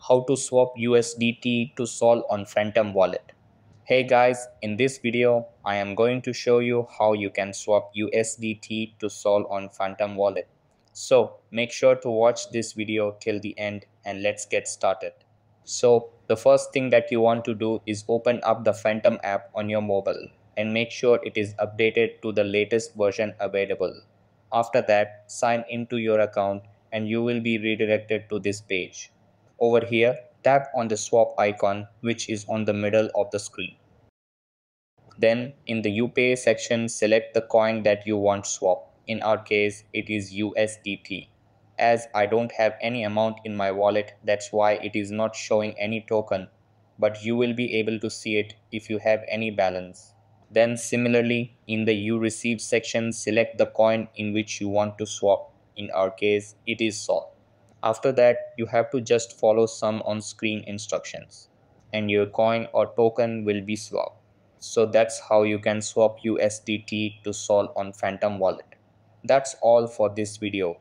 how to swap USDT to Sol on Phantom Wallet. Hey guys, in this video, I am going to show you how you can swap USDT to Sol on Phantom Wallet. So make sure to watch this video till the end and let's get started. So the first thing that you want to do is open up the Phantom app on your mobile and make sure it is updated to the latest version available. After that, sign into your account and you will be redirected to this page. Over here, tap on the swap icon which is on the middle of the screen. Then in the UPay section, select the coin that you want swap. In our case, it is USDT. As I don't have any amount in my wallet, that's why it is not showing any token, but you will be able to see it if you have any balance. Then similarly, in the you receive section, select the coin in which you want to swap. In our case, it is Sol. After that, you have to just follow some on-screen instructions and your coin or token will be swapped. So that's how you can swap USDT to Sol on Phantom Wallet. That's all for this video.